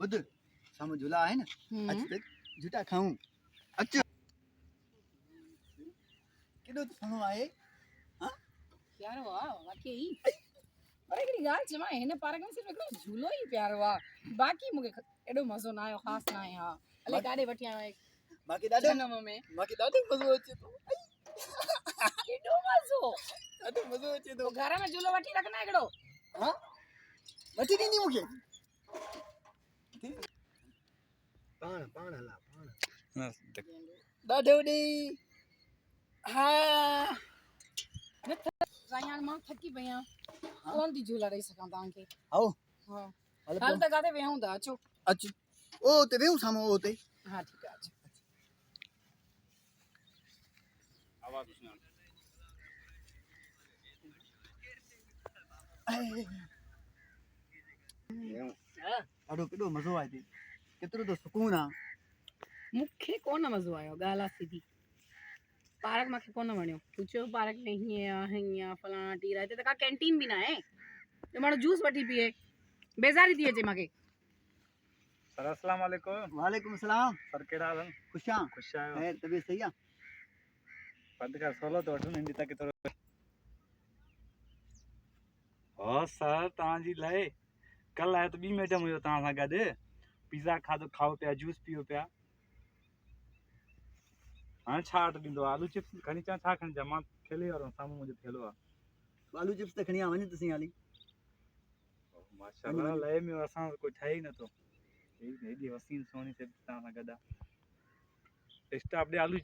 बुध सामू झूला है ना अच तक झूठा खाऊं अच केडो तो सुनो आए हां यार वाह वाकई पर एकड़ी गाल चमा हिन पार्क में सिर्फ एकड़ो झूलो ही प्यारो आ बाकी मुके एडो मजो ना आयो खास ना है हां अले काडे वठी आयो बाकी दादे जनम में बाकी दादे मजो अचे तो एडो मजो दादे मजो अचे तो घर में झूलो वठी रखना एकड़ो हां वठी दी मुके पाण हला पाण दादे उडी हां सायान मां थकी पया कोन दी झूला रही सका तां के आओ हां हाल तक आते वे हुंदा अचो अच ओ ते वेऊ सामो ओ ते हां ठीक है अचो आवाज सुना अडो केडो मजो आए थी केतरो तो सुकून आ मुखे कोन मजो आयो गाला सीधी पार्क माखे कोन वणियो पूछो पार्क में हिया फलाना टीरा ते का कैंटीन भी ना है तो मानो जूस वठी पिए बेजारी थी अचे माखे सर अस्सलाम वालेकुम वालेकुम सलाम सर केड़ा हाल खुशा खुश आयो है तबीयत सही आ बंद कर सोलो तो वठो नंदी तक थोरो हो सर तां जी लाए कल आयो तो बी मैडम हुयो तां सा गड पिज़्ज़ा खादो खाओ पिया जूस पियो पिया हां छा अट दिंदो आलू चिप्स खणी चा छा खणी जा मां खेले वारो सामू मुझे थेलो आ आलू चिप्स त खणी आ वञ तसी हाली माशाल्लाह लय में असां कोई ठाई न तो एडी वसीम सोनी से तां सा गड स्टॉप दे आलू